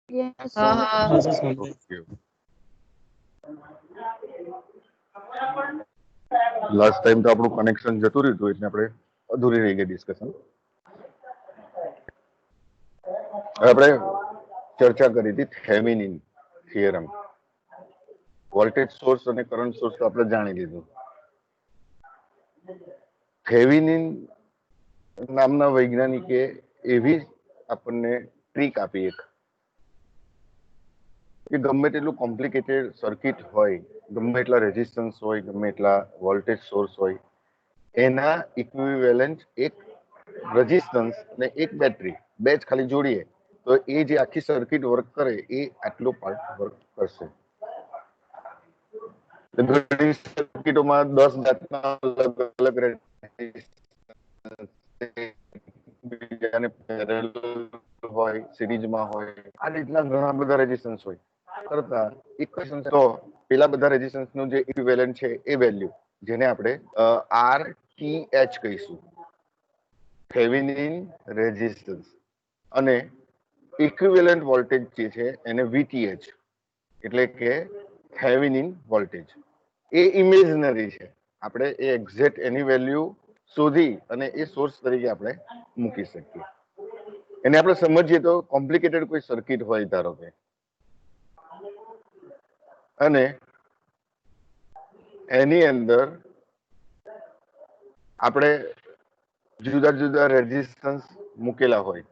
Yes, हाँ sir. हाँ हाँ सर समझ गए। ओके। લાસ્ટ ટાઈમ તો આપણું કનેક્શન જતું રહ્યું હતું એટલે આપણે અધૂરી રહી ગઈ ડિસ્કશન. આપણે ચર્ચા કરી હતી થેવેનિન થિયરમ. વોલ્ટેજ સોર્સ અને કરંટ સોર્સ તો આપણે જાણી લીધું. થેવેનિન નામના વૈજ્ઞાનિકે એવી આપણને ટ્રીક આપી એક કે ગમે તેટલું કોમ્પ્લિકેટેડ સર્કિટ હોય, ગમે એટલા રેઝિસ્ટન્સ હોય, ગમે એટલા વોલ્ટેજ સોર્સ હોય, એના ઇક્વિવેલન્ટ એક રેઝિસ્ટન્સ અને એક બેટરી બે જ ખાલી જોડીએ તો એ જે આખી સર્કિટ વર્ક કરે એ આટલો પાર્ટ વર્ક કરશે. ઘણી સર્કિટોમાં 10 જાતના અલગ અલગ બીજાને પેરેલલ હોય, સિરીઝમાં હોય, આ રીતના ઘણા બધા રેઝિસ્ટન્સ હોય કરતા ઇક્વેશન તો પેલા બધા રેઝિસ્ટન્સ નું જે ઇક્વિવેલન્ટ છે એ વેલ્યુ જેને આપણે RTH કહીશું, થેવેનિન રેઝિસ્ટન્સ, અને ઇક્વિવેલન્ટ વોલ્ટેજ જે છે એને VTH એટલે કે થેવેનિન વોલ્ટેજ. એ ઇમેજનરી છે, આપણે એ એક્ઝેક્ટ એની વેલ્યુ શોધી અને એ સોર્સ તરીકે આપણે મૂકી શકીએ. એને આપણે સમજીએ તો કોમ્પ્લિકેટેડ કોઈ સર્કિટ હોય ધારો કે, અને એની અંદર આપણે જુદા જુદા રેઝિસ્ટન્સ મૂકેલા હોય,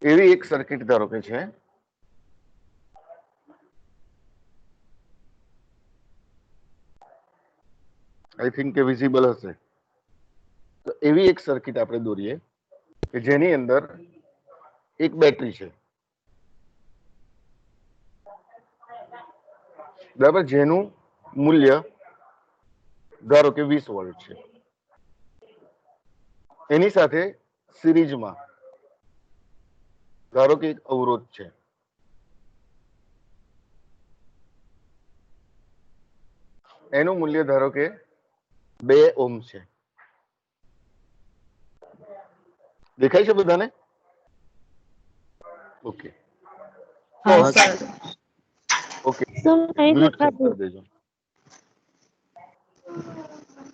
એવી એક સર્કિટ ધારો કે છે. આઈ થિંક કે વિઝિબલ હશે. તો એવી એક સર્કિટ આપણે દોરીએ કે જેની અંદર એક બેટરી છે, બરાબર, જેનું મૂલ્ય ધારો કે 20 વોલ્ટ છે. એની સાથે સિરીઝમાં ધારો કે એક અવરોધ છે, એનું મૂલ્ય ધારો કે 2 ઓહ્મ છે. દેખાય છે બધાને? ઓકે. તો हाँ सर ઓકે, Sir, नहीं મ્યુટ देखा કરી દેજો.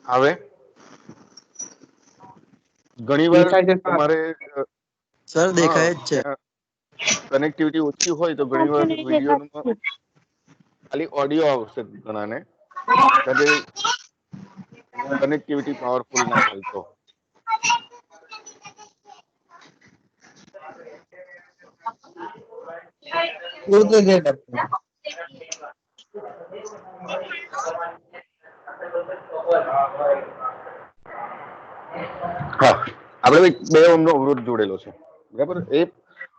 હવે ઘણીવાર देखाय છે સર તમારે સર હા દેખાય જ છે કનેક્ટિવિટી ઓછી હોય તો ઘણીવાર मुझे नहीं देखा વિડીયોમાં ખાલી ઓડિયો આવશે ઘણાને, કારણ કે કનેક્ટિવિટી પાવરફુલ ના હોય તો. ઉર્દू જે લખતું હા, આપણે 2 ઓહ્મનો અવરોધ જોડેલો છે, બરાબર. એ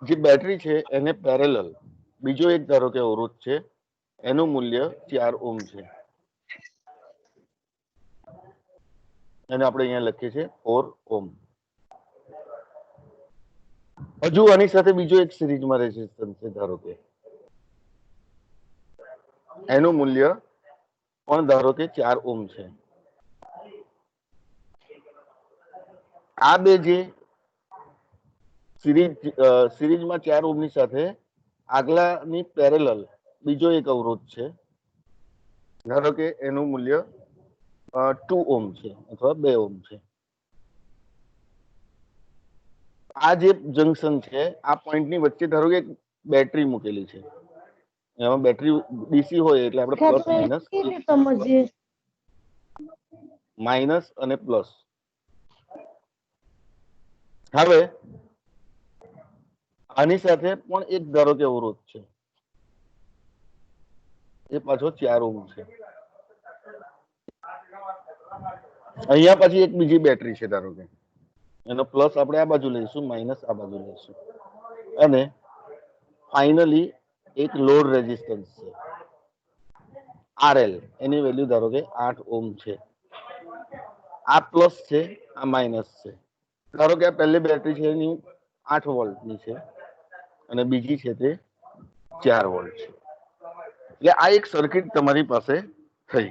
જે બેટરી છે એને પેરેલલ બીજો એક ધારો કે અવરોધ છે, એનું મૂલ્ય 4 ઓહ્મ છે, એને આપણે અહીંયા લખીએ છીએ 4 ઓહ્મ. હજુ આની સાથે બીજો એક સિરીઝમાં રેઝિસ્ટન્સ છે ધારો કે, એનું મૂલ્ય પણ ધારો કે 4 ઓહ્મ છે. આ બે જે સિરીઝમાં 4 ઓહ્મની સાથે આગલાની પેરેલલ બીજો એક અવરોધ છે, ધારો કે એનું મૂલ્ય 2 ઓહ્મ છે અથવા 2 ઓહ્મ છે. આ જે જંકશન છે, આ પોઈન્ટની વચ્ચે ધારો કે બેટરી મૂકેલી છે, એમાં બેટરી ડીસી હોય એટલે આપણે क्या પ્લસ तो માઇનસ नहीं समझिए. માઇનસ અને પ્લસ. હવે આની સાથે પણ એક ધારો કે અવરોધ છે, એ પાછો 4 ઓહ્મ છે. અહીંયા પછી એક બીજી બેટરી છે ધારો કે, એનો પ્લસ આપણે આ બાજુ લઈશું, માઇનસ આ બાજુ લઈશું, અને ફાઇનલી એક લોડ રેઝિસ્ટન્સ છે RL, એની વેલ્યુ ધારો કે 8 ઓહ્મ છે. આ પ્લસ છે, આ માઇનસ છે. ધારો કે આ પહેલી બેટરી છે એની 8 વોલ્ટની છે અને બીજી છે તે 4 વોલ્ટ છે. એટલે આ એક સર્કિટ તમારી પાસે થઈ,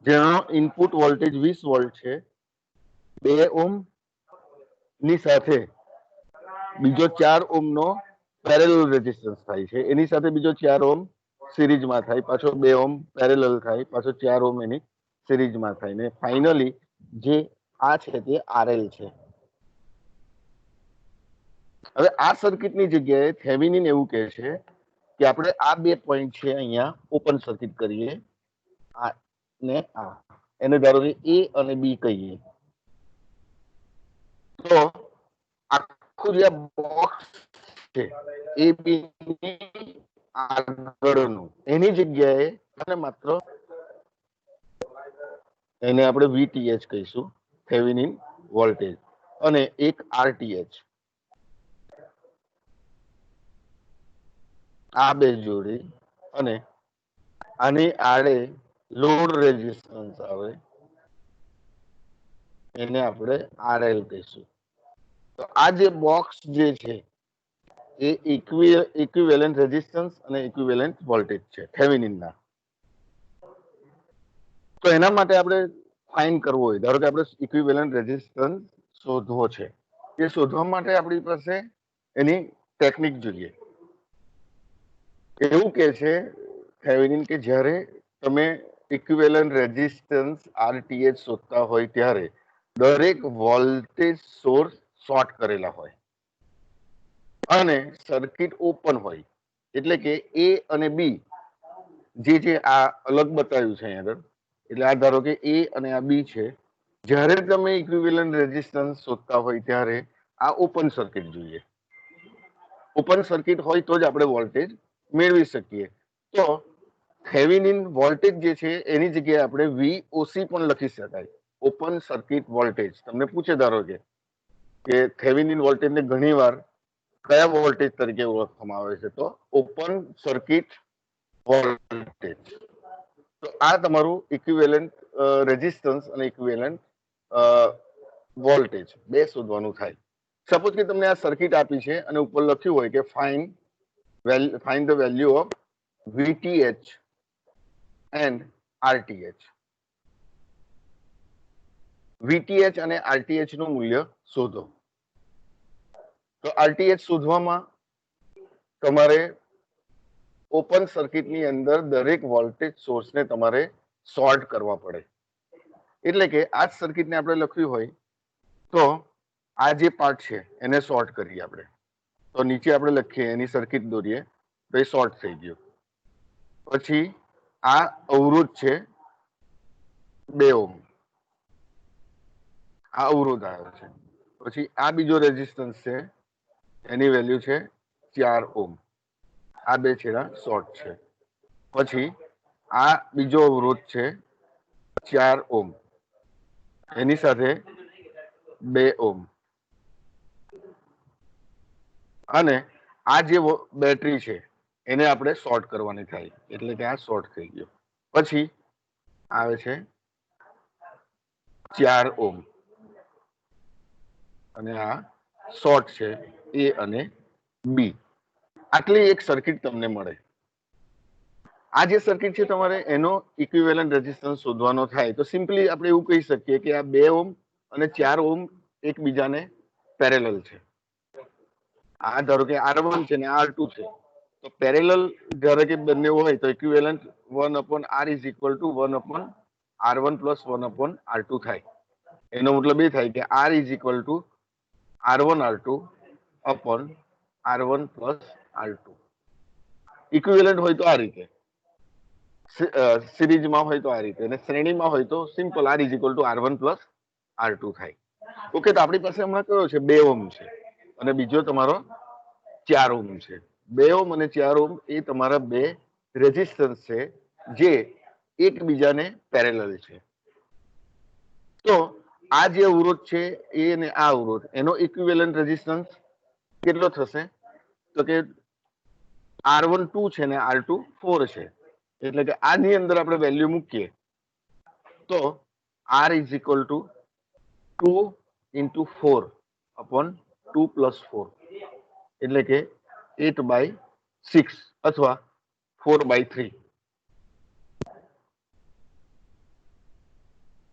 જેનો ઇનપુટ વોલ્ટેજ 20 વોલ્ટ છે, 2 ઓહ્મ ની સાથે બીજો 4 ઓહ્મ નો પેરેલલ રેઝિસ્ટન્સ થાય છે, એની સાથે બીજો 4 ઓહ્મ સિરીઝમાં થાય, પાછો 2 ઓહ્મ પેરેલલ થાય, પાછો 4 ઓહ્મ એની સિરીઝમાં થાય ને ફાઇનલી જે આ છે તે આરએલ છે. હવે આ સર્કિટની જગ્યાએ થેવેનિન એવું કહે છે કે આપણે આ બે પોઈન્ટ છે અહીંયા ઓપન સર્કિટ કરીએ, આ ને આ, એને ધારો કે એ અને બી કહીએ, તો આખું જે બોક્સ છે એ બી ની આગળનું એની જગ્યાએ અને માત્ર એને આપણે વીટીએચ કહીશું, થેવેનિન વોલ્ટેજ, અને એક આરટીએચ, આ બે જોડી અને આની આડે લોડ રેઝિસ્ટન્સ આવે એને આપણે આરએલ કહીશું. તો આ જે બોક્સ જે છે એ ઇક્વિવેલન્ટ રેઝિસ્ટન્સ અને ઇક્વિવેલન્ટ વોલ્ટેજ છે થેવેનિનના. તો એના માટે આપણે ફાઇન કરવો હોય, ધારો કે આપણે ઇક્વિવેલન્ટ રેઝિસ્ટન્સ શોધવો છે, એ શોધવા માટે આપણી પાસે એની ટેકનિક જોઈએ. એવું કે છે થેવેનિન કે જ્યારે તમે ઇક્વિવેલન્ટ રેઝિસ્ટન્સ આરટીએચ શોધતા હોય ત્યારે દરેક વોલ્ટેજ સોર્સ શોર્ટ કરેલા હોય અને સર્કિટ ઓપન હોય, એટલે કે એ અને બી જે આ અલગ બતાવ્યું છે અહીંયા આગળ, એટલે આ ધારો કે એ અને આ બી છે, જ્યારે તમે ઇક્વિવેલન્ટ રેઝિસ્ટન્સ શોધતા હોય ત્યારે આ ઓપન સર્કિટ જોઈએ. ઓપન સર્કિટ હોય તો જ આપણે વોલ્ટેજ મેળવી શકીએ. તો થેવેનિન વોલ્ટેજ જે છે એની જગ્યાએ આપણે વીઓસી પણ લખી શકાય, ઓપન સર્કિટ વોલ્ટેજ. તમને પૂછે ધારો કે થેવેનિન વોલ્ટેજને ઘણીવાર કયા વોલ્ટેજ તરીકે ઓળખવામાં આવે છે, તો ઓપન સર્કિટ વોલ્ટેજ. તો આ તમારું ઇક્વિવેલન્ટ રેઝિસ્ટન્સ અને ઇક્વિવેલન્ટ વોલ્ટેજ બે શોધવાનું થાય. સપોઝ કે તમને આ સર્કિટ આપી છે અને ઉપર લખ્યું હોય કે find the value of VTH and RTH. VTH અને RTH નું મૂલ્ય શોધો. તો RTH શોધવામાં તમારે ઓપન સર્કિટની અંદર દરેક વોલ્ટેજ સોર્સને તમારે શોર્ટ કરવા પડે. એટલે કે આ જ સર્કિટને આપણે લખ્યું હોય તો આ જે પાર્ટ છે એને શોર્ટ કરીએ આપણે. તો નીચે આપણે લખીએ, એની સર્કિટ દોરીએ તો એ શોર્ટ થઈ ગયું. પછી આ અવરોધ છે 2 ઓહ્મ, આ અવરોધ આવ્યો છે. પછી આ બીજો રેઝિસ્ટન્સ છે, એની વેલ્યુ છે 4 ઓહ્મ, આ બે છેડા શોર્ટ છે. પછી આ બીજો અવરોધ છે 4 ઓહ્મ, એની સાથે 2 ઓહ્મ, અને આ જે બેટરી છે એને આપણે શોર્ટ કરવાની થાય, એટલે કે આ શોર્ટ થઈ ગયો. પછી આવે છે 4 ઓહ્મ અને આ શોર્ટ છે એ અને બી. આટલી એક સર્કિટ તમને મળે. આ જે સર્કિટ છે તમારે એનો ઇક્વિવેલન્ટ રેઝિસ્ટન્સ શોધવાનો થાય તો સિમ્પલી આપણે એવું કહી શકીએ કે આ 2 ઓહ્મ અને 4 ઓહ્મ એકબીજાને પેરેલલ છે. આ ધારો કે R1 છે ને R2 છે, તો પેરેલલ ધારો કે બંને હોય તો equivalent 1/R is equal two 1/R1 plus 1/R2 થાય. એનો મતલબ એ થાય કે R is equal two R1R2 upon R1 plus R2. Equivalent હોય તો આ રીતે, સિરીઝમાં હોય તો આ રીતે, અને શ્રેણીમાં હોય તો simple R is equal two R1 plus R2 થાય. ઓકે, તો આપણી પાસે હમણાં કયો છે 2 ઓહ્મ છે અને બીજો તમારો 4 ઓહ્મ છે. 2 ઓહ્મ અને 4 ઓહ્મ એ તમારા બે રેઝિસ્ટન્સ છે જે એકબીજાને પેરેલલ છે. તો આ જે અવરોધ છે એ અને આ અવરોધ, એનો ઇક્વિવેલન્ટ રેઝિસ્ટન્સ કેટલો થશે? તો કે R1 2 છે ને R2 4 છે. એટલે કે આની અંદર આપણે વેલ્યુ મૂકીએ તો R is equal two 2 into 4 upon 2 plus 4, એટલે કે 8/6 અથવા 4/3.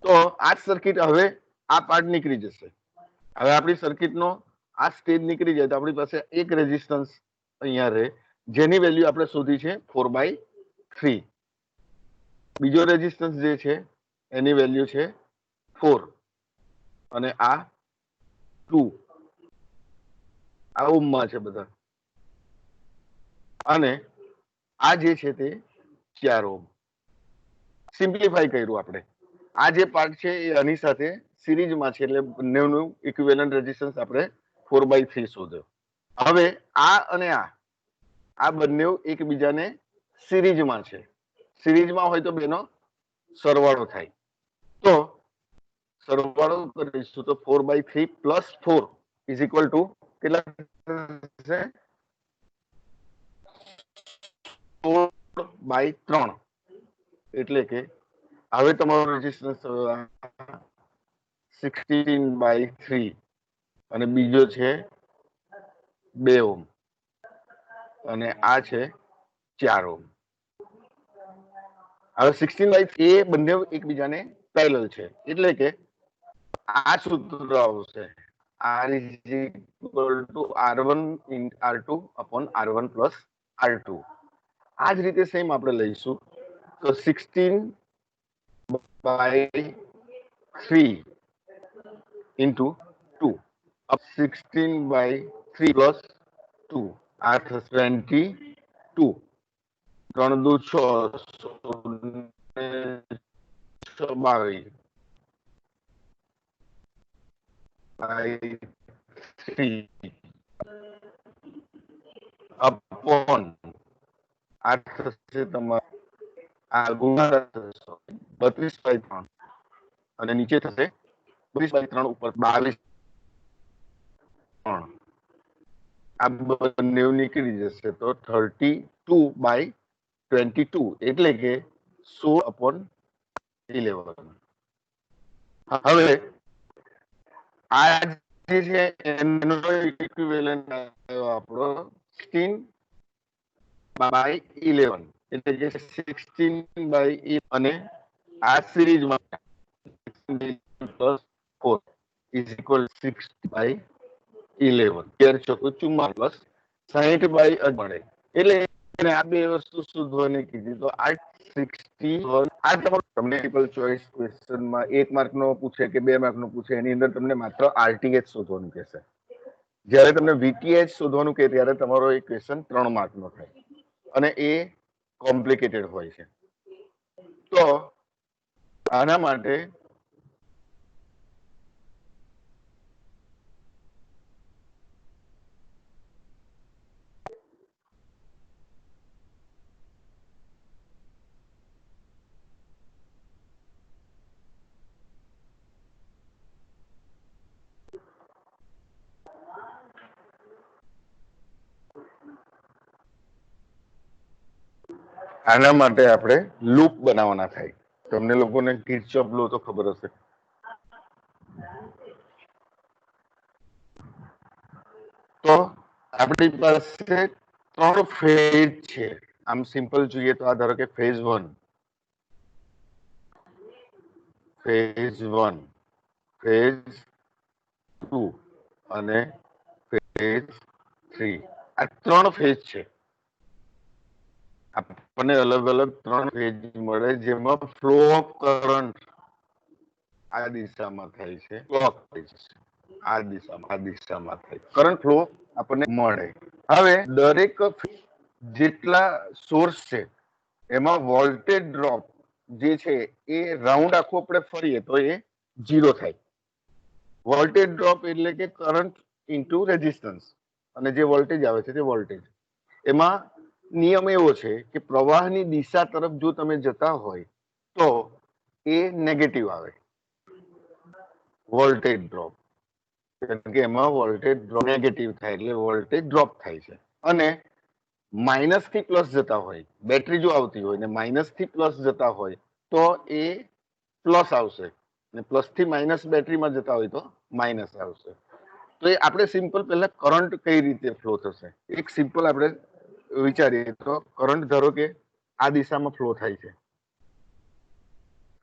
તો આ સર્કિટ હવે આ પાર્ટ નીકળી જશે. હવે આપણી સર્કિટનો આ સ્ટેજ નીકળી જાય તો આપણી પાસે એક રેઝિસ્ટન્સ અહીંયા રહે જેની વેલ્યુ આપણે શોધી છે 4/3. બીજો રેઝિસ્ટન્સ જે છે એની વેલ્યુ છે 4 અને આ 2 આ ઓહ્મમાં છે બધા અને આ જે છે તે 4 ઓહ્મ. સિમ્પ્લિફાઈ કર્યું આપણે. આ જે પાર્ટ છે એ આની સાથે સિરીઝમાં છે એટલે બંનેનું ઇક્વિવેલન્ટ રેઝિસ્ટન્સ આપણે 4/3 શોધ્યો. હવે આ અને આ બંને એકબીજાને સિરીઝમાં છે. સિરીઝમાં હોય તો બેનો સરવાળો થાય. તો સરવાળો કરીશું તો 4/3 પ્લસ 4 ઇઝ ઇક્વલ ટુ કેટલા થશે 16/3. એટલે કે હવે તમારો રેઝિસ્ટન્સ 16/3 અને બીજો છે 2 ઓહ્મ અને આ છે 4 ઓહ્મ. હવે 16/3 એ બંને એકબીજાને પેરેલલ છે એટલે કે આ સૂત્ર આવશે R is equal to R1 in R2 upon R1 plus R2. આ જ રીતે સેમ આપણે લઈશું તો 16/3 into 2 up 16/3 plus 2 આ થશે 22. 3 દુ 6 22 3 upon આ થશે તમારે આ ગુણાકાર થશે 32/3 અને નીચે થશે 32/3 ઉપર 22 આ બંને નીકળી જશે તો 32/22 એટલે કે 16/11. હવે આ જે છે એનો ઇક્વિવેલન્ટ આવ્યો આપણો 16/11 એટલે કે 16/11 અને આ સિરીઝમાં 4 is equal 6/11 44 પ્લસ 60/8 મળે એટલે આ બે વસ્તુ શોધવાની કીધી તો આ 61 આ તમારો મલ્ટિપલ ચોઇસ ક્વેશ્ચનમાં 1 માર્કનો પૂછે કે 2 માર્કનો પૂછે એની અંદર તમને માત્ર RTH શોધવાનું કહેશે. જ્યારે તમને VTH શોધવાનું કહે ત્યારે તમારો એક ક્વેશ્ચન 3 માર્કનો થાય અને એ કોમ્પ્લિકેટેડ હોય છે. તો આના માટે આપણે લૂપ બનાવવાના થાય. તમને લોકોને કિર્ચોફ લો તો ખબર હશે. તો આપણી પાસે 3 ફેઝ છે. આમ સિમ્પલ જોઈએ તો આ ધારો કે ફેઝ 1, ફેઝ 1, ફેઝ 2 અને ફેઝ 3 આ 3 ફેઝ છે. આપણને અલગ અલગ 3 ફેઝ મળે જેમાં ફ્લો ઓફ કરંટ આ દિશામાં થાય છે, ક્લોક વાઇઝ આ દિશામાં થાય કરંટ ફ્લો આપણને મળે. હવે દરેક જેટલા સોર્સ છે એમાં વોલ્ટેજ ડ્રોપ જે છે એ રાઉન્ડ આખો આપણે ફરીએ તો એ 0 થાય. વોલ્ટેજ ડ્રોપ એટલે કે કરંટ ઇન્ટુ રેઝિસ્ટન્સ અને જે વોલ્ટેજ આવે છે તે વોલ્ટેજ. એમાં નિયમ એવો છે કે પ્રવાહની દિશા તરફ જો તમે જતા હોય તો એ નેગેટિવ આવે વોલ્ટેજ ડ્રોપ, કારણ કે એમાં વોલ્ટેજ ડ્રોપ નેગેટિવ થાય એટલે વોલ્ટેજ ડ્રોપ થાય છે. અને માઇનસ થી પ્લસ જતા હોય, બેટરી જો આવતી હોય ને માઇનસ થી પ્લસ જતા હોય તો એ પ્લસ આવશે ને પ્લસ થી માઇનસ બેટરીમાં જતા હોય તો માઇનસ આવશે. તો એ આપણે સિમ્પલ પહેલા કરંટ કઈ રીતે ફ્લો થશે એક સિમ્પલ આપણે વિચારીએ તો કરંટ ધારો કે આ દિશામાં ફ્લો થાય છે,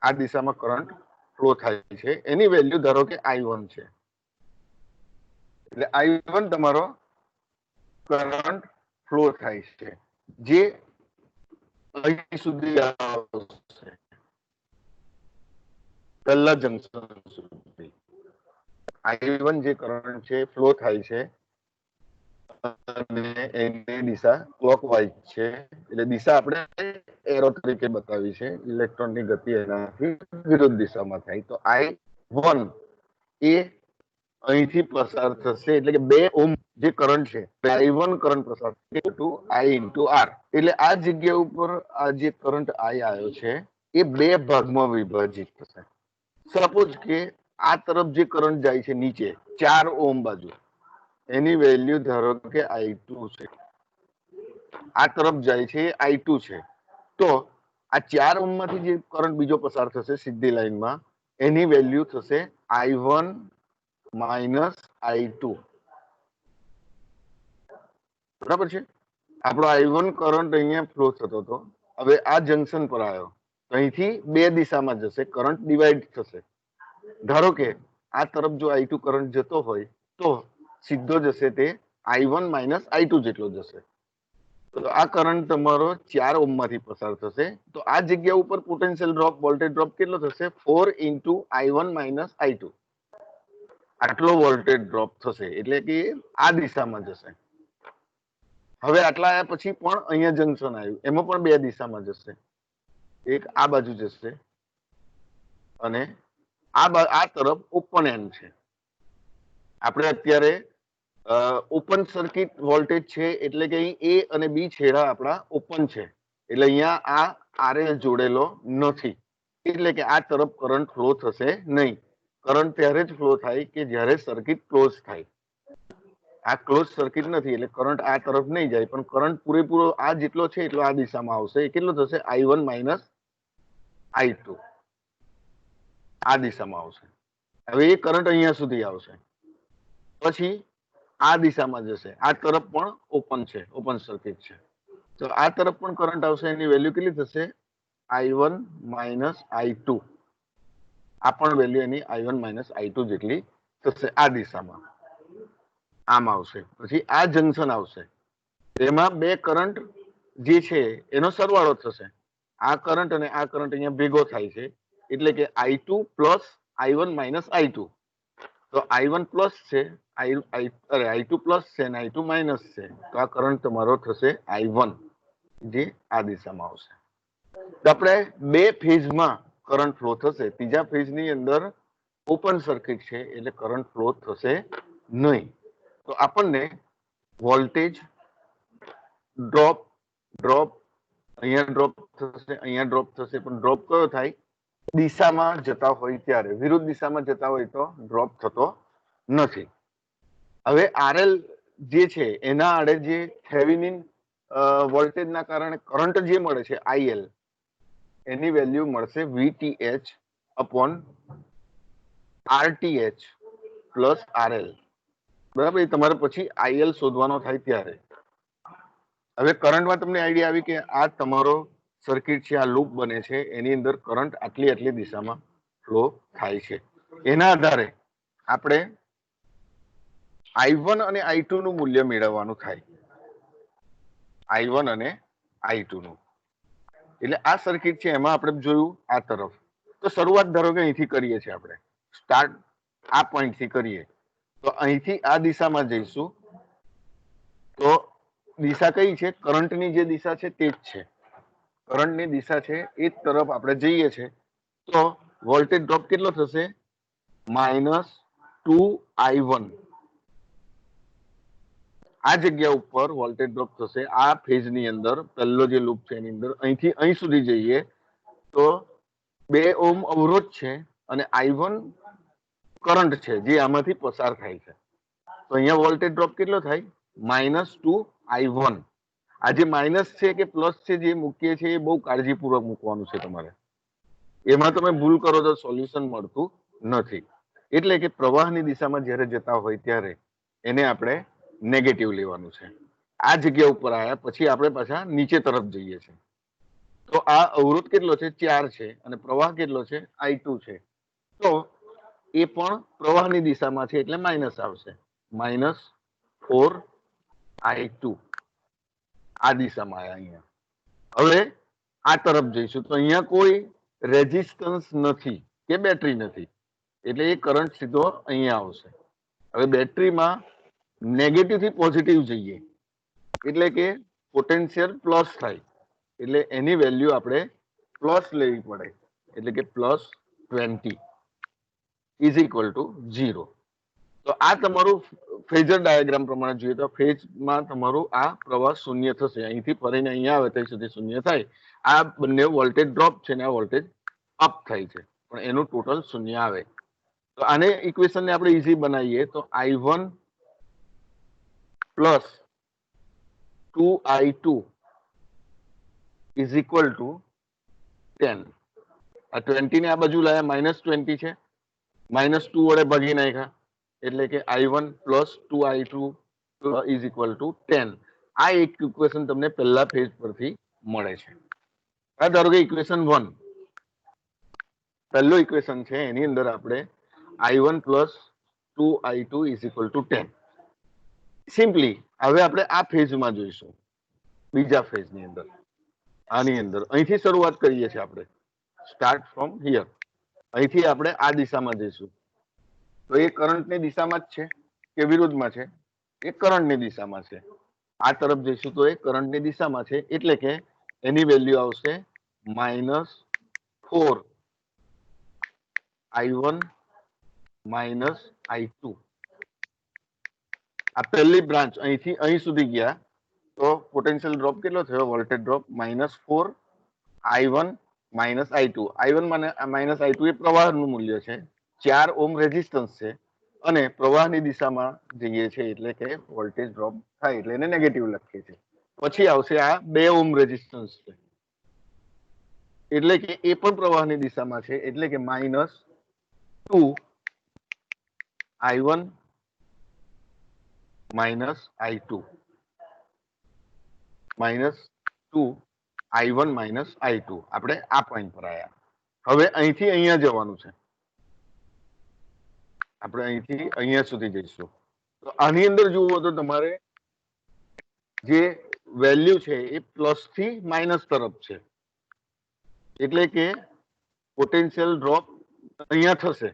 આ દિશામાં કરંટ ફ્લો થાય છે, એની વેલ્યુ ધારો કે I1 છે. એટલે I1 તમારો કરંટ ફ્લો થાય છે જે અહીં સુધી આવશે પહેલા જંકશન સુધી I1 જે કરંટ છે ફ્લો થાય છે અને એની દિશા ક્લોકવાઇઝ છે એટલે દિશા આપણે એરો તરીકે બતાવી છે ઇલેક્ટ્રોનની ગતિ એનાથી વિરુદ્ધ દિશામાં થાય તો I1 એ અહીંથી પસાર થશે એટલે કે 2 ઓહ્મ જે કરંટ છે I1 કરંટ પસાર ટુ I ઇન્ટુ R એટલે આ જગ્યા ઉપર આ જે કરંટ I આવ્યો છે એ 2 ભાગમાં વિભાજિત થશે સપોઝ કે આ તરફ જે કરંટ જાય છે નીચે 4 ઓહ્મ બાજુ એની વેલ્યુ ધારો કે I2 છે આ તરફ જાય છે I2 છે તો આ 4 ઓહ્મ માંથી જે કરંટ બીજો પસાર થશે સીધી લાઈનમાં એની વેલ્યુ થશે I1 માઇનસ I2 બરાબર છે આપણો I1 કરંટ અહીંયા ફ્લો થતો હતો હવે આ જંકશન પર આવ્યો અહીંથી 2 દિશામાં જશે કરંટ ડિવાઈડ થશે ધારો કે આ તરફ જો I2 કરંટ જતો હોય તો સીધો જશે તે I1 માઇનસ I2 જેટલો જશે તો આ કરંટ તમારો 4 ઓહ્મ માંથી પસાર થશે તો આ જગ્યા ઉપર પોટેન્શિયલ ડ્રોપ વોલ્ટેજ ડ્રોપ કેટલો થશે 4 ઇન્ટુ I1 માઇનસ I2 આટલો વોલ્ટેજ ડ્રોપ થશે એટલે કે આ દિશામાં જશે હવે આટલા આવ્યા પછી પણ અહીંયા જંકશન આવ્યું એમાં પણ 2 દિશામાં જશે એક આ બાજુ જશે અને આ તરફ ઓપન એન્ડ છે આપણે અત્યારે ઓપન સર્કિટ વોલ્ટેજ છે એટલે કે અહીં A અને B છેડા આપણા ઓપન છે એટલે અહીંયા આ RL જોડેલો નથી એટલે કે આ તરફ કરંટ ફ્લો થશે નહીં કરંટ ત્યારે જ ફ્લો થાય કે જ્યારે સર્કિટ ક્લોઝ થાય આ ક્લોઝ સર્કિટ નથી એટલે કરંટ આ તરફ નહીં જાય પણ કરંટ પૂરેપૂરો આ જેટલો છે એટલો આ દિશામાં આવશે એ કેટલો થશે I1 માઇનસ I2 આ દિશામાં આવશે હવે એ કરંટ અહીંયા સુધી આવશે પછી આ દિશામાં જશે આ તરફ પણ ઓપન છે ઓપન સર્કિટ છે તો આ તરફ પણ કરંટ આવશે એની વેલ્યુ કેટલી થશે I1 માઇનસ I2 આ પણ વેલ્યુ એની I1 માઇનસ I2 જેટલી થશે આ દિશામાં આમ આવશે પછી આ જંકશન આવશે એમાં 2 કરંટ જે છે એનો સરવાળો થશે આ કરંટ અને આ કરંટ અહીંયા ભેગો થાય છે એટલે કે I2 plus I1 minus I2 તો I1 પ્લસ છે I2 પ્લસ છે અને I2 માઇનસ છે તો આ કરંટ તમારો થશે I1 જે આ દિશામાં આવશે તો આપણે 2 ફેઝમાં કરંટ ફ્લો થશે ત્રીજા ફેઝની અંદર ઓપન સર્કિટ છે એટલે કરંટ ફ્લો થશે નહીં તો આપણને વોલ્ટેજ ડ્રોપ અહીંયા ડ્રોપ થશે પણ ડ્રોપ કયો થાય દિશામાં જતા હોય ત્યારે વિરુદ્ધ દિશામાં જતા હોય તો ડ્રોપ થતો નથી હવે RL જે છે એના આડે જે થેવેનિન વોલ્ટેજના કારણે કરંટ જે મળે છે IL એની વેલ્યુ મળશે VTH upon RTH plus RL બરાબર એ તમારે પછી IL શોધવાનો થાય ત્યારે હવે કરંટમાં તમને આઈડિયા આવી કે આ તમારો સર્કિટ છે આ લૂપ બને છે એની અંદર કરંટ આટલી દિશામાં ફ્લો થાય છે એના આધારે આપણે I1 અને I2 નું મૂલ્ય મેળવવાનું થાય I1 અને I2 નું એટલે આ સર્કિટ છે એમાં આપણે જોયું આ તરફ તો શરૂઆત ધારો કે અહીંથી કરીએ છીએ આપણે સ્ટાર્ટ આ પોઈન્ટ થી કરીએ તો અહીંથી આ દિશામાં જઈશું તો દિશા કઈ છે કરંટની જે દિશા છે તે જ છે કરંટની દિશા છે એ જ તરફ આપણે જઈએ છીએ તો વોલ્ટેજ ડ્રોપ કેટલો થશે -2I1 આ જગ્યા ઉપર વોલ્ટેજ ડ્રોપ થશે આ ફેઝની અંદર પહેલો જે લૂપ છે એની અંદર અહીંથી અહીં સુધી જઈએ તો 2 ઓહ્મ અવરોધ છે અને I1 કરંટ છે જે આમાંથી પસાર થાય છે તો અહીંયા વોલ્ટેજ ડ્રોપ કેટલો થાય -2I1 આ જે માઇનસ છે કે પ્લસ છે જે મૂકીએ છીએ એ બહુ કાળજીપૂર્વક મૂકવાનું છે તમારે એમાં તમે ભૂલ કરો તો સોલ્યુશન મળતું નથી એટલે કે પ્રવાહની દિશામાં જ્યારે જતા હોય ત્યારે એને આપણે નેગેટિવ લેવાનું છે આ જગ્યા ઉપર આવ્યા પછી આપણે પાછા નીચે તરફ જઈએ છીએ તો આ અવરોધ કેટલો છે 4 છે અને પ્રવાહ કેટલો છે I2 છે તો એ પણ પ્રવાહની દિશામાં છે એટલે માઇનસ આવશે -4I2 આ દિશામાં આવ્યા અહીંયા. હવે આ તરફ જઈશું તો અહીંયા કોઈ રેઝિસ્ટન્સ નથી કે બેટરી નથી, એટલે એ કરંટ સીધો અહીંયા આવશે. હવે બેટરીમાં નેગેટિવ થી પોઝિટિવ જઈએ એટલે કે પોટેન્શિયલ પ્લસ થાય, એટલે એની વેલ્યુ આપણે પ્લસ લેવી પડે, એટલે કે +20 ઇઝ ઇક્વલ ટુ 0. તો આ તમારું ફેઝર ડાયાગ્રામ પ્રમાણે જોઈએ તો ફેઝમાં તમારું આ પ્રવાહ શૂન્ય થશે. અહીંથી ફરીને અહીંયા આવે ત્યાં સુધી શૂન્ય થાય. આ બંને વોલ્ટેજ ડ્રોપ છે ને આ વોલ્ટેજ અપ થાય છે, પણ એનું ટોટલ શૂન્ય આવે. તો આને ઇક્વેશનને આપણે ઈઝી બનાવીએ તો I1 plus 2I2 is equal to 10. આ 20 ને આ બાજુ લાયા -20 છે, -2 વડે ભાગી નાખ્યા એટલે કે I1 plus 2I2 is equal to 10. આ એક ઇક્વેશન તમને પહેલા પેજ પરથી મળે છે. આ ધારો કે ઇક્વેશન 1 પહેલું ઇક્વેશન છે, એની અંદર આપણે I1 plus 2I2 is equal to 10. Simply હવે આપણે આ ફેઝમાં જોઈશું, બીજા ફેઝની અંદર. આની અંદર અહીંથી શરૂઆત કરીએ છીએ આપણે, સ્ટાર્ટ ફ્રોમ હિયર. અહીંથી આપણે આ દિશામાં જઈશું તો એ કરંટની દિશામાં જ છે કે વિરુદ્ધમાં છે? એ કરંટની દિશામાં છે. આ તરફ જઈશું તો એ કરંટની દિશામાં છે, એટલે કે એની વેલ્યુ આવશે -4I1 -I2. આ પહેલી બ્રાન્ચ અહીંથી અહીં સુધી ગયા તો પોટેન્શિયલ ડ્રોપ કેટલો થયો? Voltage drop -4I1 -I2. I1 -I2 એ પ્રવાહનું મૂલ્ય છે, 4 ઓહ્મ રેઝિસ્ટન્સ છે, અને પ્રવાહની દિશામાં જઈએ છે એટલે કે વોલ્ટેજ ડ્રોપ થાય એટલે એને નેગેટિવ લખીએ છીએ. પછી આવશે આ 2 ઓહ્મ રેઝિસ્ટન્સ છે, એટલે કે એ પણ પ્રવાહની દિશામાં છે, એટલે કે -2I1 -I2 -2I1 -I2. આપણે આ પોઈન્ટ પર આવ્યા. હવે અહીંથી અહીંયા જવાનું છે, આપણે અહીંથી અહીંયા સુધી જઈશું. તો આની અંદર જુઓ તો તમારે જે વેલ્યુ છે એ પ્લસ થી માઇનસ તરફ છે, એટલે કે પોટેન્શિયલ ડ્રોપ અહીંયા થશે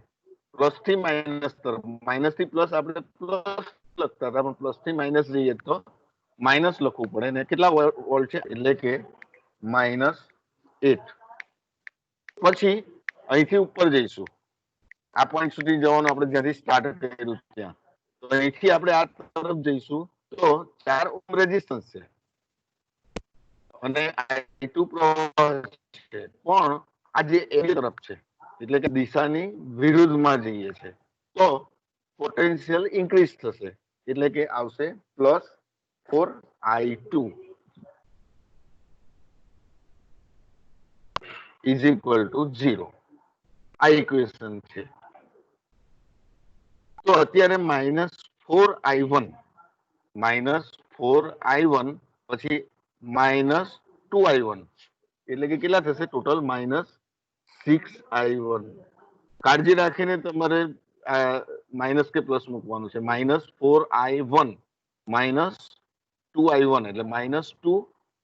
પ્લસ થી માઇનસ તરફ. માઇનસ થી પ્લસ આપણે પ્લસ લખતા હતા, પણ પ્લસ થી માઇનસ જઈએ તો માઇનસ લખવું પડે ને કેટલા વોલ્ટ છે એટલે કે -8. પછી અહીંથી ઉપર જઈશું, આ પોઈન્ટ સુધી જવાનું આપણે જ્યાંથી સ્ટાર્ટ કર્યું ત્યાં. તો અહીંથી આપણે આ તરફ જઈશું તો 4 ઓહ્મ રેઝિસ્ટન્સ છે અને I2 પ્રવાહ છે, પણ આ જે એની તરફ છે એટલે કે દિશાની વિરુદ્ધમાં જઈએ છે તો પોટેન્શિયલ ઇન્ક્રીઝ થશે, એટલે કે આવશે +4I2 ઇઝ ઇક્વલ ટુ 0. આ ઇક્વેશન છે. તો અત્યારે -4I1 પછી -2I1 એટલે કે કેટલા થશે ટોટલ? -6I1. કાળજી રાખીને તમારે માઇનસ કે પ્લસ મૂકવાનું છે. -4I1 -2I1 એટલે -2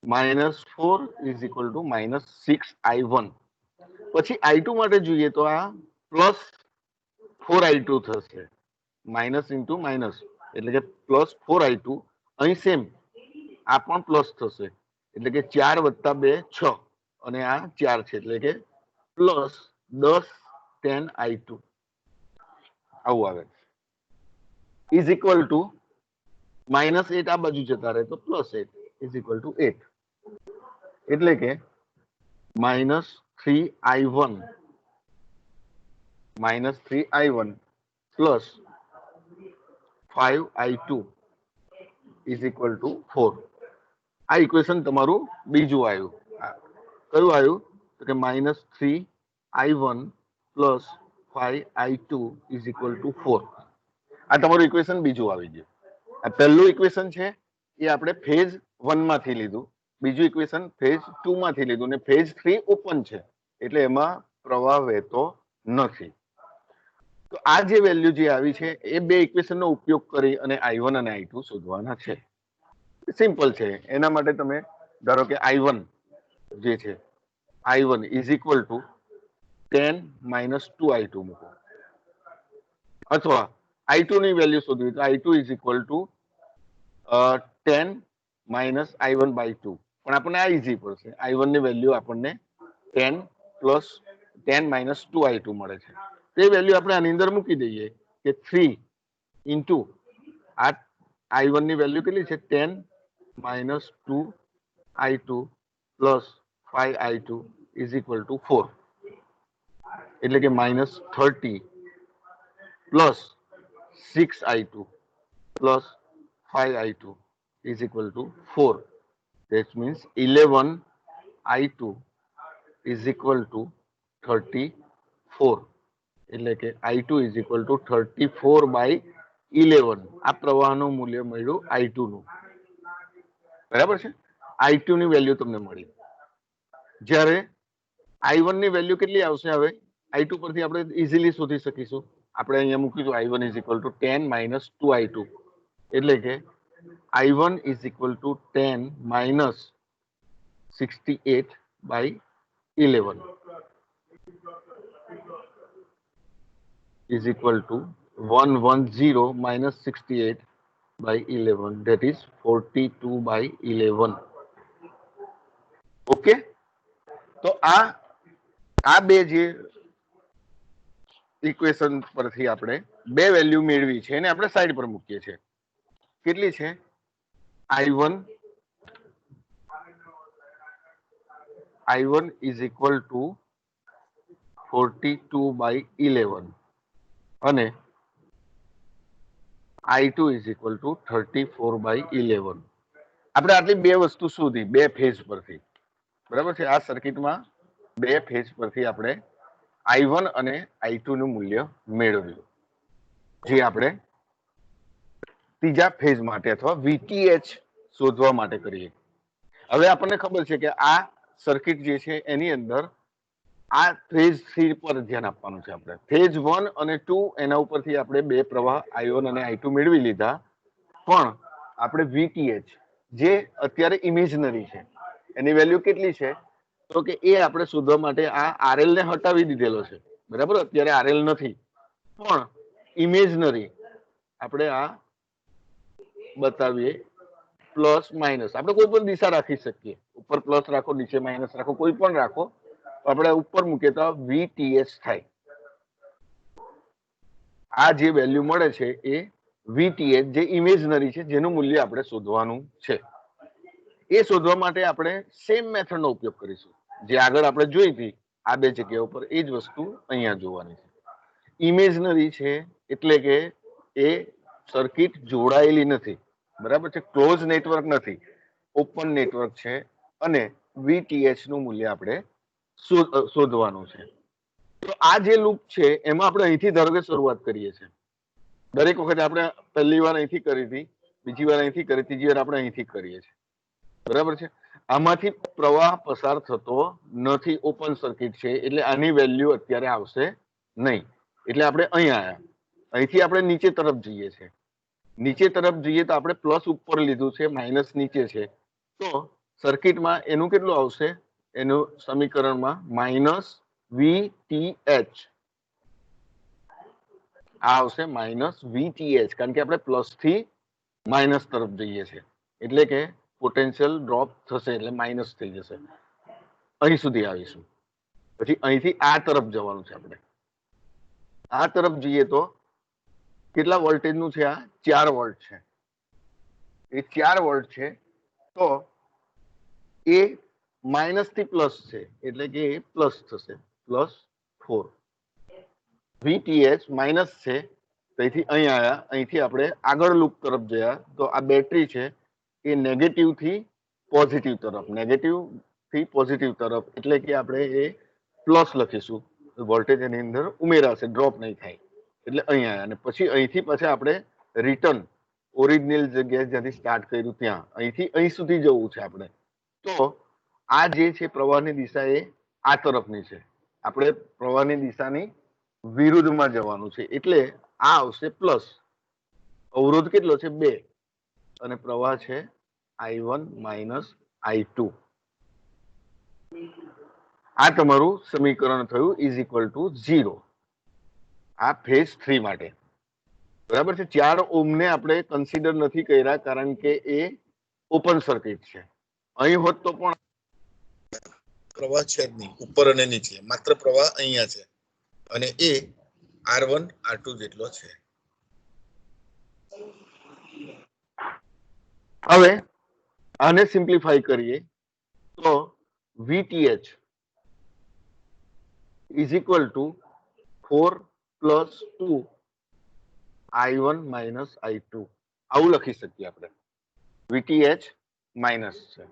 -4 ઇઝ ઇક્વલ ટુ -6I1. પછી I2 માટે જોઈએ તો આ +4I2 થશે, માઇનસ ઇન્ટુ માઇનસ એટલે કે +4I2. અહીં સેમ આ પણ પ્લસ થશે, એટલે કે 4 + 2 6 અને આ 4 છે એટલે કે +10I2 આવું આવે. ઇઝ ઇક્વલ ટુ -8 આ બાજુ જતા રહે તો +8 ઇઝ ઇક્વલ ટુ 8, એટલે કે -3I1 plus 5I2 is equal two 4. આ ઇક્વેશન તમારું બીજું આવ્યું. કયું આવ્યું? તો કે -3I1 plus 5I2 is equal two 4. આ તમારું ઇક્વેશન બીજું આવી ગયું. આ પહેલું ઇક્વેશન છે એ આપણે ફેઝ 1 માંથી લીધું, બીજું ઇક્વેશન ફેઝ 2 માંથી લીધું, ને ફેઝ 3 ઓપન છે એટલે એમાં પ્રવાહ વહેતો નથી. તો આ જે વેલ્યુ જે આવી છે એ બે ઇક્વેશન નો ઉપયોગ કરી અને I1 અને I2 શોધવાના છે. સિમ્પલ છે. એના માટે તમે ધારો કે I1 જે છે I1 is equal to 10 minus 2I2 મૂકો, અથવા I2 ની વેલ્યુ શોધવી તો I2 is equal to 10 minus I1 by 2, પણ આપણને આ ઈઝી પડશે. I1 ની વેલ્યુ આપણને 10 પ્લસ 10 માઇનસ 2I2 મળે છે. તે વેલ્યુ આપણે આની અંદર મૂકી દઈએ કે 3 ઇન્ટુ આ I1 ની વેલ્યુ કેટલી છે 10 minus 2I2 plus 5I2 is equal two 4, એટલે કે minus 30 plus 6I2 plus 5I2 is equal to 4. That means 11I2 is equal to 34. એટલે કે I2 is equal to 34 by 11. આ પ્રવાહનું મૂલ્ય મળ્યું I2 નું. બરાબર છે. I2 ની વેલ્યુ તમને મળી. જ્યારે I1 ની વેલ્યુ કેટલી આવશે? હવે I2 પરથી આપણે ઇઝીલી શોધી શકીશું. આપણે અહીંયા મૂકીશું I1 is equal to 10 minus 2I2, એટલે કે I1 is equal to 10 minus 68 by 11 is equal to 110 minus 68 by 11, that is 42 by 11. Okay, તો આ બે જે ઇક્વેશન પરથી આપણે બે વેલ્યુ મેળવી છે એને આપણે સાઈડ પર મૂકીએ છીએ. કેટલી છે? I1 is equal to 42 by 11 અને I2 is equal to 34 by 11. આપણે આટલી બે વસ્તુ શોધી બે ફેઝ પરથી. બરાબર છે. આ સર્કિટમાં બે ફેઝ પરથી આપણે I1 અને I2 નું મૂલ્ય મેળવ્યું, જે આપણે ત્રીજા ફેઝ માટે અથવા VTH શોધવા માટે કરીએ. હવે આપણને ખબર છે કે આ સર્કિટ જે છે એની અંદર આ ફેઝ 3 પર ધ્યાન આપવાનું છે. આપણે ફેઝ 1 અને 2 એના ઉપરથી આપણે બે પ્રવાહ I1 અને I2 મેળવી લીધા, પણ આપણે VTH જે અત્યારે ઇમેજનરી છે એની વેલ્યુ કેટલી છે? તો કે એ આપણે શોધવા માટે આ RL ને હટાવી દીધેલો છે. બરાબર, અત્યારે RL નથી, પણ ઇમેજનરી આપણે આ બતાવીએ પ્લસ માઇનસ. આપણે કોઈ પણ દિશા રાખી શકીએ, ઉપર પ્લસ રાખો, નીચે માઇનસ રાખો, કોઈ પણ રાખો. આપણે ઉપર મૂકીએ તો VTH થાય. આ જે વેલ્યુ મળે છે એ VTH જે ઇમેજનરી છે, જેનું મૂલ્ય આપણે શોધવાનું છે. એ શોધવા માટે આપણે સેમ મેથડનો ઉપયોગ કરીશું જે આગળ આપણે જોઈ હતી આ બે જગ્યા ઉપર. એ જ વસ્તુ અહીંયા જોવાની છે. ઇમેજનરી છે એટલે કે એ સર્કિટ જોડાયેલી નથી. બરાબર છે. ક્લોઝ નેટવર્ક નથી, ઓપન નેટવર્ક છે, અને VTH નું મૂલ્ય આપણે શોધવાનું છે. તો આ જે લૂપ છે એમાં આપણે અહીંથી ધારો કે શરૂઆત કરીએ છીએ. દરેક વખતે આપણે પહેલી વાર અહીંથી કરી હતી, બીજી વાર અહીંથી કરી, ત્રીજી વાર આપણે અહીંથી કરીએ છીએ. બરાબર છે. આમાંથી પ્રવાહ પસાર થતો નથી, ઓપન સર્કિટ છે, એટલે આની વેલ્યુ અત્યારે આવશે નહીં. એટલે આપણે અહીંયા આવ્યા. અહીંથી આપણે નીચે તરફ જઈએ છીએ. નીચે તરફ જઈએ તો આપણે પ્લસ ઉપર લીધું છે, માઇનસ નીચે છે, તો સર્કિટમાં એનું કેટલું આવશે? એનું સમીકરણમાં માઇનસ VTH આ આવશે, માઇનસ VTH, કારણ કે આપણે પ્લસ થી માઇનસ તરફ જઈએ છીએ, એટલે કે પોટેન્શિયલ ડ્રોપ થશે, એટલે માઇનસ થઈ જશે. અહીં સુધી આવીશું. પછી અહીંથી આ તરફ જવાનું છે. આપણે આ તરફ જઈએ તો કેટલા વોલ્ટેજ નું છે? આ 4 વોલ્ટ છે. એ 4 વોલ્ટ છે, તો એ માઇનસ થી પ્લસ છે, એટલે કે એ પ્લસ થશે, પ્લસ 4. VTH માઇનસ છે, તો અહીંથી અહીં આવ્યા. અહીંથી આપણે આગળ લૂપ તરફ ગયા તો આ બેટરી છે એ નેગેટિવ થી પોઝિટિવ તરફ, નેગેટિવ થી પોઝિટિવ તરફ, એટલે કે આપણે એ પ્લસ લખીશું. વોલ્ટેજ એની અંદર ઉમેરાશે, ડ્રોપ નહીં થાય, એટલે અહીં આવ્યા. અને પછી અહીંથી પછી આપણે રિટર્ન ઓરિજિનલ જગ્યાએ જ્યાંથી સ્ટાર્ટ કર્યું ત્યાં, અહીંથી અહીં સુધી જવું છે આપણે. તો આ જે છે પ્રવાહની દિશા એ આ તરફની છે. આપણે પ્રવાહની દિશાની વિરુદ્ધમાં જવાનું છે એટલે આ આવશે પ્લસ. અવરોધ કેટલો છે 2 અને પ્રવાહ છે I1 I2. આ તમારું સમીકરણ થયું ઇઝ ઇક્વલ ટુ 0. આ ફેઝ 3 માટે બરાબર છે. 4 ઓહ્મ ને આપણે કન્સિડર નથી કર્યા કારણ કે એ ઓપન સર્કિટ છે. અહીં હોત તો પણ પ્રવાહ છે જ નહીં, ઉપર અને નીચે માત્ર પ્રવાહ અહીંયા છે અને એ R1 R2 જેટલો છે. હવે આને સિમ્પ્લિફાઈ કરીએ તો VTH is equal two 4 plus 2 I1 I2 આવું લખી શકીએ આપણે. VTH માઇનસ છે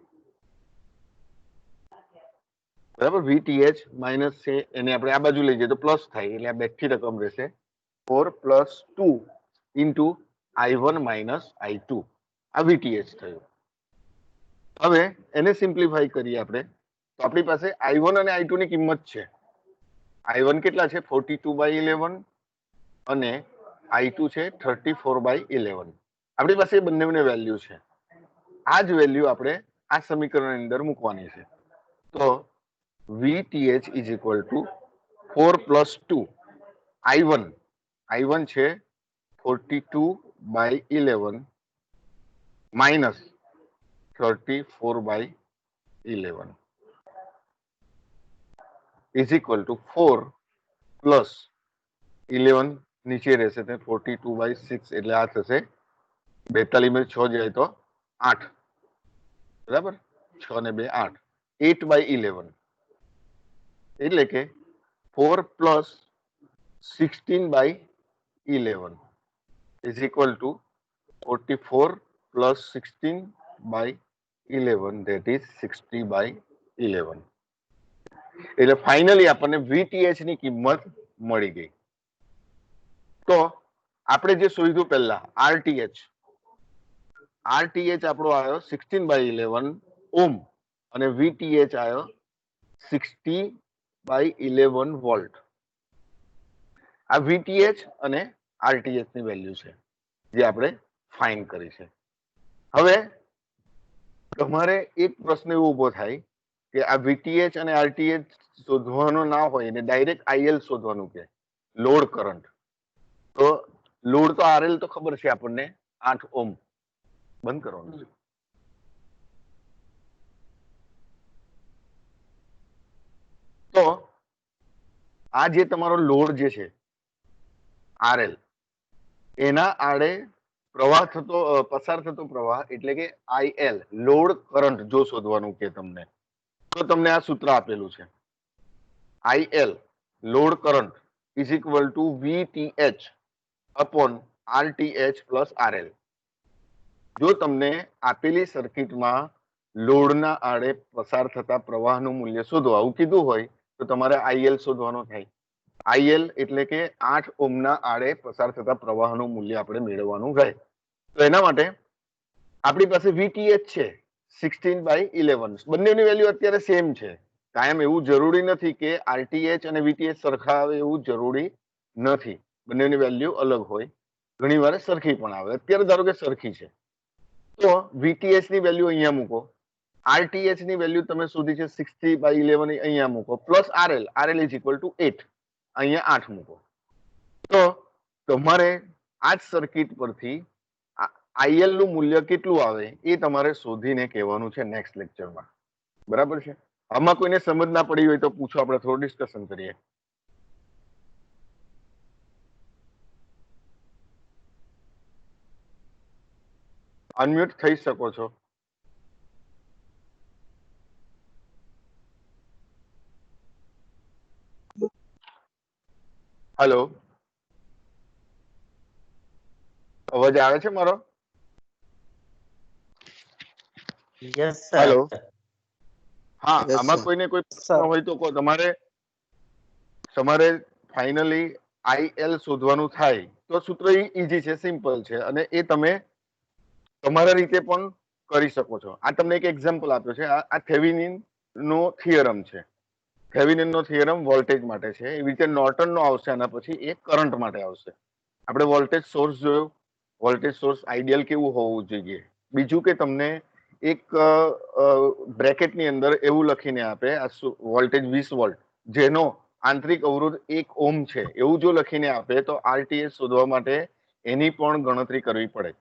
બરાબર. VTH માઇનસ છે એને આપણે આ બાજુ લઈ જઈએ તો પ્લસ થાય એટલે આ બેઠી રકમ રહેશે 4 પ્લસ 2 ઇન્ટુ I1 I2. આ VTH થયું. હવે એને સિમ્પ્લિફાઈ કરીએ આપણે તો આપણી પાસે I1 અને I2 ની કિંમત છે. I1 કેટલા છે 42/11 અને I2 છે 34/11. આપણી પાસે બંનેની વેલ્યુ છે. આ જ વેલ્યુ આપણે આ સમીકરણની અંદર મૂકવાની છે. તો VTH is equal two 4 plus 2 I1 છે 42/11 minus 34/11 is equal two 4 plus 11 નીચે રહેશે તો 42/6 એટલે આ થશે 42 માં 6 જાય તો 8 બરાબર. 6 ને 2 8 8/11 એટલે કે 4 plus 16/11 is equal two 44 plus 16/11 that is 60/11. એટલે ફાઇનલી આપણને VTH ની કિંમત મળી ગઈ. તો આપણે જે શોધ્યું પહેલા RTH આપણો આવ્યો 16/11 ઓહ્મ અને VTH આવ્યો 60/11 વોલ્ટ. આ VTH અને RTH ની વેલ્યુ છે જે આપણે ફાઇન્ડ કરી છે. હવે તમારે એક પ્રશ્ન એવો ઉભો થાય કે આ VTH અને RTH શોધવાનો ના હોય ને ડાયરેક્ટ IL શોધવાનું કે લોડ કરંટ. તો લોડ તો RL તો ખબર છે આપણને 8 ઓહ્મ. બંધ કરવાનું છે. તો આ જે તમારો લોડ જે છે RL એના આડે પ્રવાહ થતો પસાર થતો પ્રવાહ એટલે કે IL લોડ કરંટ જો શોધવાનું કે તમને તો તમને આ સૂત્ર આપેલું છે. IL load current is equal two VTH upon RTH plus RL. જો તમને આપેલી સર્કિટમાં લોડના આડે પસાર થતા પ્રવાહનું મૂલ્ય શોધો આવું કીધું હોય તો તમારે IL શોધવાનો થાય. IL એટલે કે 8 ઓહ્મના આડે પસાર થતા પ્રવાહનું મૂલ્ય આપણે મેળવવાનું રહે. તો એના માટે આપણી પાસે VTH છે 16/11. બંનેની વેલ્યુ અત્યારે સેમ છે. કાયમ એવું જરૂરી નથી કે RTH અને VTH સરખા આવે એવું જરૂરી નથી. બંનેની વેલ્યુ અલગ હોય. ઘણી વાર સરખી પણ આવે. અત્યારે ધારો કે સરખી છે તો VTH ની વેલ્યુ અહીંયા મૂકો. RTH ની વેલ્યુ તમે શોધી છે 60/11 અહીંયા મૂકો plus RL is equal two 8 અહીંયા 8 મૂકો. તો તમારે આ જ સર્કિટ પરથી IL નું મૂલ્ય કેટલું આવે એ તમારે શોધીને કહેવાનું છે નેક્સ્ટ લેક્ચરમાં. બરાબર છે. આમાં કોઈને સમજ ના પડી હોય તો પૂછો, આપણે થોડું ડિસ્કશન કરીએ. અનમ્યુટ થઈ શકો છો. હેલો, અવાજ આવે છે મારો? Yes sir. હેલો, હા. Yes, આમાં sir. કોઈને કોઈ સર પ્રશ્ન હોય તો કહો. તમારે ફાઇનલી IL શોધવાનું થાય તો સૂત્ર ઈઝી છે, સિમ્પલ છે અને એ તમે તમારા રીતે પણ કરી શકો છો. આ તમને એક એક્ઝામ્પલ આપ્યો છે. આ થેવેનિન નો થિયરમ છે. થેવેનિનનો થિયરમ વોલ્ટેજ માટે છે, એવી રીતે નોર્ટનનો આવશે આના પછી, એ કરંટ માટે આવશે. આપણે વોલ્ટેજ સોર્સ જોયો, વોલ્ટેજ સોર્સ આઈડિયલ કેવું હોવું જોઈએ. બીજું કે તમને એક બ્રેકેટની અંદર એવું લખીને આપે આ વોલ્ટેજ 20 વોલ્ટ જેનો આંતરિક અવરોધ 1 ઓહ્મ છે, એવું જો લખીને આપે તો આરટીએસ શોધવા માટે એની પણ ગણતરી કરવી પડે.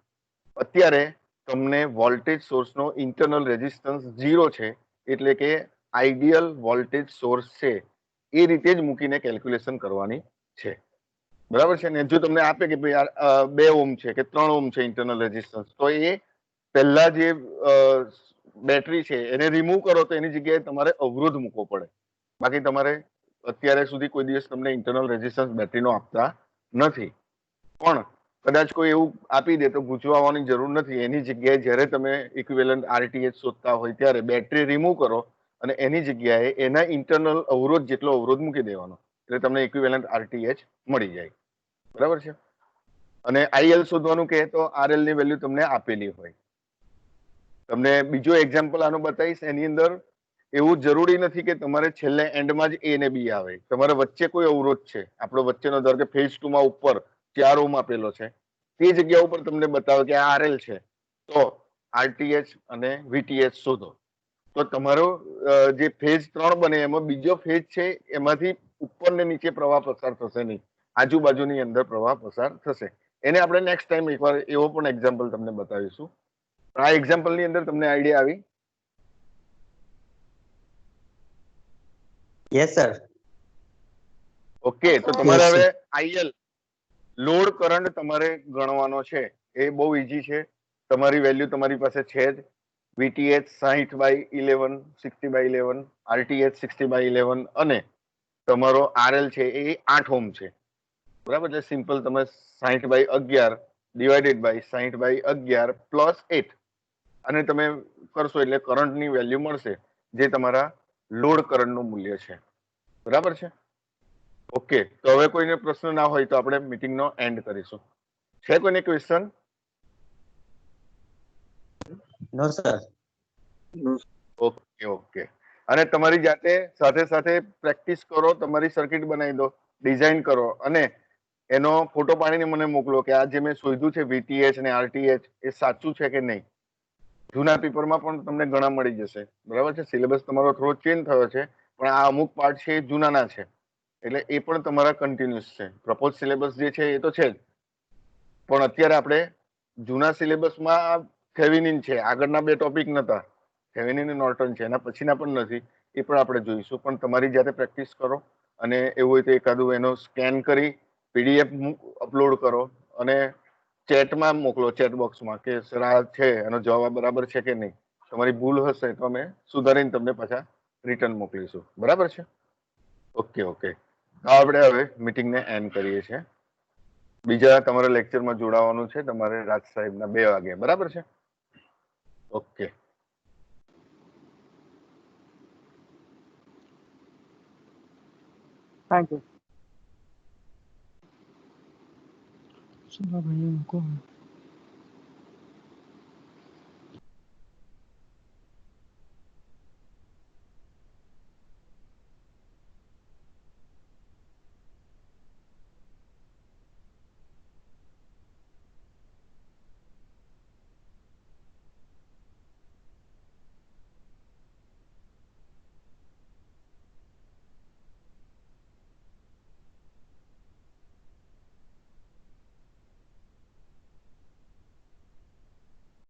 અત્યારે તમને વોલ્ટેજ સોર્સનો ઇન્ટરનલ રેઝિસ્ટન્સ 0 છે, એટલે કે આઈડિયલ વોલ્ટેજ સોર્સ છે, એ રીતે જ મૂકીને કેલ્ક્યુલેશન કરવાની છે. બરાબર છે ને? જો તમને આપે કે ભાઈ 2 ઓહ્મ છે કે 3 ઓહ્મ છે ઇન્ટરનલ રેઝિસ્ટન્સ, તો એ પહેલા જે બેટરી છે એને રિમૂવ કરો તો એની જગ્યાએ તમારે અવરોધ મૂકવો પડે. બાકી તમારે અત્યારે સુધી કોઈ દિવસ તમને ઇન્ટરનલ રેઝિસ્ટન્સ બેટરીનો આપતા નથી. પણ કદાચ કોઈ એવું આપી દે તો ગૂંચવવાની જરૂર નથી. એની જગ્યાએ જ્યારે તમે ઇક્વિવેલન્ટ આરટીએચ શોધતા હોય ત્યારે બેટરી રિમૂવ કરો અને એની જગ્યાએ એના ઇન્ટરનલ અવરોધ જેટલો અવરોધ મૂકી દેવાનો, એટલે તમને ઇક્વિવેલન્ટ આરટીએચ મળી જાય. બરાબર છે? અને આઈએલ શોધવાનું કહે તો આરએલ ની વેલ્યુ તમને આપેલી હોય. તમને બીજો એક્ઝામ્પલ આનો બતાવીશ. એની અંદર એવું જરૂરી નથી કે તમારે છેલ્લે એન્ડમાં જ એ ને બી આવે. તમારે વચ્ચે કોઈ અવરોધ છે, આપણો વચ્ચેનો ધારો કે ફેઝ 2 માં ઉપર 4 ઓહ્મ આપેલો છે, તે જગ્યા ઉપર તમને બતાવે કે આ આરએલ છે, તો આરટીએચ અને વીટીએચ શોધો. તો તમારો જે ફેઝ 3 બને એમાં બીજો ફેઝ છે, એમાંથી ઉપર ને નીચે પ્રવાહ પસાર થશે નહીં, આજુબાજુની અંદર પ્રવાહ પસાર થશે. એને આપણે નેક્સ્ટ ટાઈમ એકવાર એવો પણ એક્ઝામ્પલ તમને બતાવીશું. આ એક્ઝામ્પલ ની અંદર તમને આઈડિયા આવી? Yes sir. ઓકે, તો તમારે હવે આઈએલ લોડ કરંટ તમારે ગણવાનો છે. એ બહુ ઈઝી છે. તમારી વેલ્યુ તમારી પાસે છે જ. વીટીએચ 60/11 60/11, આરટીએચ 60/11 અને તમારો આરએલ છે એ 8 ઓહ્મ છે. બરાબર? એટલે સિમ્પલ તમે 60/11 ડિવાઇડેડ બાય 60/11 પ્લસ 8 અને તમે કરશો એટલે કરંટની વેલ્યુ મળશે, જે તમારા લોડ કરંટનું મૂલ્ય છે. બરાબર છે? ઓકે, તો હવે કોઈને પ્રશ્ન ના હોય તો આપણે મીટિંગનો એન્ડ કરીશું. છે કોઈને ક્વેશ્ચન? નો સર. Okay okay. અને તમારી જાતે સાથે સાથે પ્રેક્ટિસ કરો, તમારી સર્કિટ બનાવી દો, ડિઝાઇન કરો અને એનો ફોટો પાડીને મને મોકલો કે આ જે મેં શોધ્યું છે વીટીએચ અને આરટીએચ એ સાચું છે કે નહીં. જૂના પેપરમાં પણ તમને ઘણા મળી જશે. બરાબર છે? સિલેબસ તમારો થોડો ચેન્જ થયો છે, પણ આ અમુક પાર્ટ છે એ જૂનાના છે, એટલે એ પણ તમારા કન્ટિન્યુઅસ છે. પ્રપોઝ સિલેબસ જે છે એ તો છે જ, પણ અત્યારે આપણે જૂના સિલેબસમાં થેવેનિન છે, આગળના 2 ટોપિક નતા, થેવેનિન અને નોર્ટન છે, એના પછીના પણ નથી, એ પણ આપણે જોઈશું. પણ તમારી જાતે પ્રેક્ટિસ કરો અને એવું હોય તો એકાદું એનો સ્કેન કરી પીડીએફ અપલોડ કરો અને ચેટમાં મોકલો, ચેટ બોક્સમાં, કે સર આ છે, એનો જવાબ બરાબર છે કે નહીં. તમારી ભૂલ હશે તો અમે સુધારીને તમને પાછા રિટર્ન મોકલીશું. બરાબર છે? Okay okay. આપણે હવે મીટિંગને એન્ડ કરીએ છીએ. બીજા તમારા લેક્ચરમાં જોડાવાનું છે તમારે રાજ સાહેબના 2 વાગે. બરાબર છે? ઓકે. Thank you. सुना भाई उनको